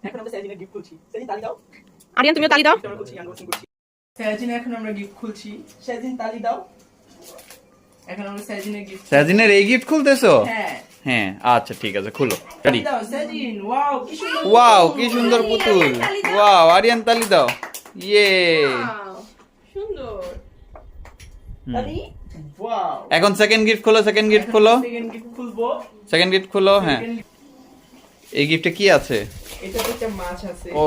এখন আমরা সাজিনের গিফট খুলছি। সাজিন তালি দাও। আরিয়ান তুমিও তালি দাও। আমরা খুলছি, আনবক্সিং করছি। সাজিন এখন আমরা গিফট খুলছি। সাজিন তালি দাও। এখন আমরা সাজিনের গিফট। সাজিনের এই গিফট খুলতেছো? হ্যাঁ। হ্যাঁ, আচ্ছা ঠিক আছে, খুলো। রেডি? দাও সাজিন, ওয়াও কি সুন্দর। ওয়াও, কি সুন্দর পুতুল। ওয়াও, আরিয়ান তালি দাও। ইয়ে। সুন্দর। তালি। ওয়াও। এখন সেকেন্ড গিফট খোলো, সেকেন্ড গিফট খোলো। সেকেন্ড গিফট খুলবো। সেকেন্ড গিফট খোলো, হ্যাঁ। এই গিফটে কি আছে? এটা তো একটা মাছ আছে। ও,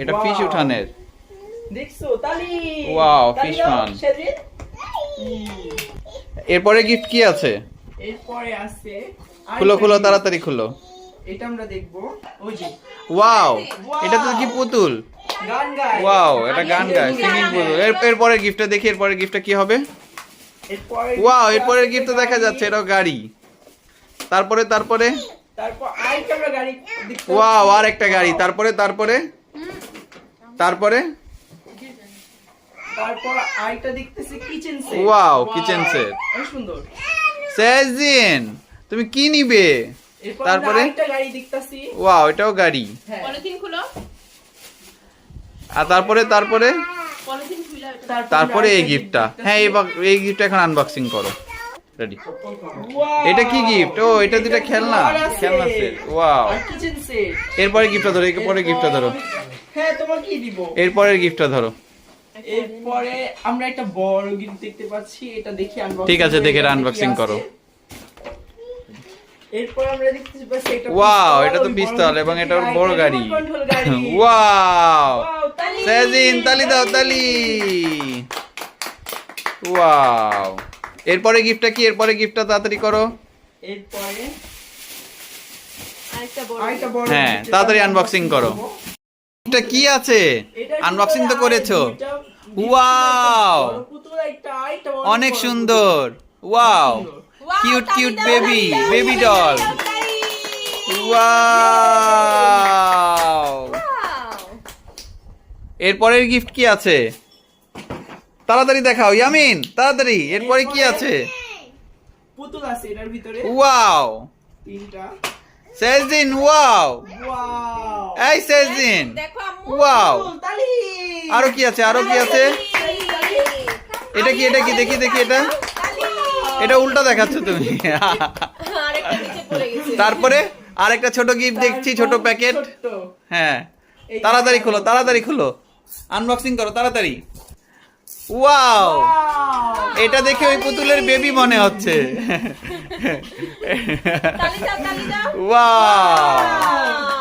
এটা ফিশ উঠানের। দেখছো তালি। ওয়াও, তালি ফিশ দাও, ফান। সাজিন। এরপরে গিফট কি আছে? এরপরে আছে খুলো খুলো, তাড়াতাড়ি খুলো। এটা আমরা দেখবো। ওই যে ওয়াও, এটা তো কি পুতুল। গান গায়। ওয়াও, এটা গান গায়, সিঙ্গিং পুতুল। এরপরে গিফটটা দেখি, এরপরে গিফটটা কি হবে? এরপরে ওয়াও, এরপরে গিফট তো দেখা যাচ্ছে, এটাও গাড়ি। তারপরে তারপর আরেকটা আমরা গাড়ি দেখতে ওয়াও, আর একটা গাড়ি। তারপরে তারপরে তারপর আরেকটা দেখতেছি kitchen set. Wow, kitchen set. অনেক সুন্দর। সাজিন, তুমি কি নিবে? এরপর তারপরে আরেকটা গাড়ি দেখতাছি। ওয়াও, এটাও গাড়ি। হ্যাঁ। পলিথিন খুলো। আর তারপরে পলিথিন খুলে তারপরে এই গিফটটা। হ্যাঁ, এই গিফটটা এখন আনবক্সিং করো। রেডি? Wow! এটা কি গিফট? ও, এটা দুটো খেলনা, খেলনা সেট। ওয়াও। আর কিচেন সেট। এরপরে গিফটটা ধরো, এরপরে গিফটটা ধরো। হ্যাঁ, তোমার কি দিব? এরপরের গিফটটা ধরো। এরপরে আমরা একটা বড় গিফট দেখতে পাচ্ছি, এটা দেখি আনবক্সিং। ঠিক আছে, দেখে আনবক্সিং করো। এরপর আমরা দেখতে পাচ্ছি এটা ওয়াও, এটা তো পিস্তল এবং এটা বড় গাড়ি। ওয়াও, সাজিন তালি দাও, তালি। ওয়াও, এরপরে গিফটটা কি? এরপরে গিফটটা তাড়াতাড়ি করো। এরপরে আরেকটা বড়। হ্যাঁ, তাড়াতাড়ি আনবক্সিং করো। এটা কি আছে? আনবক্সিং তো করেছো। ওয়াও, অনেক সুন্দর। Wow, cute cute baby, baby doll. Wow, এরপরের গিফট কি আছে? তাড়াতাড়ি দেখাও ইয়ামিন, তাড়াতাড়ি। এরপরে কি আছে? পুতুল আছে এটার ভিতরে। ওয়াও, তিনটা। সাজিন, ওয়াও। ওয়াও। এই সাজিন, দেখো আম্মু। ওয়াও। তালি। আরো কি আছে? আরো কি আছে? এটা কি? এটা কি? দেখি দেখি, এটা উল্টা দেখাচ্ছ তুমি। আরেকটা নিচে পড়ে গেছে। তারপরে আরেকটা ছোট গিফট দেখছি, ছোট প্যাকেট। ছোট্ট। হ্যাঁ, তাড়াতাড়ি খোলো, তাড়াতাড়ি খোলো, আনবক্সিং করো তাড়াতাড়ি। ওয়াও, এটা দেখে ওই পুতুলের বেবি মনে হচ্ছে। তালি দাও, তালি দাও। ওয়াও। Wow!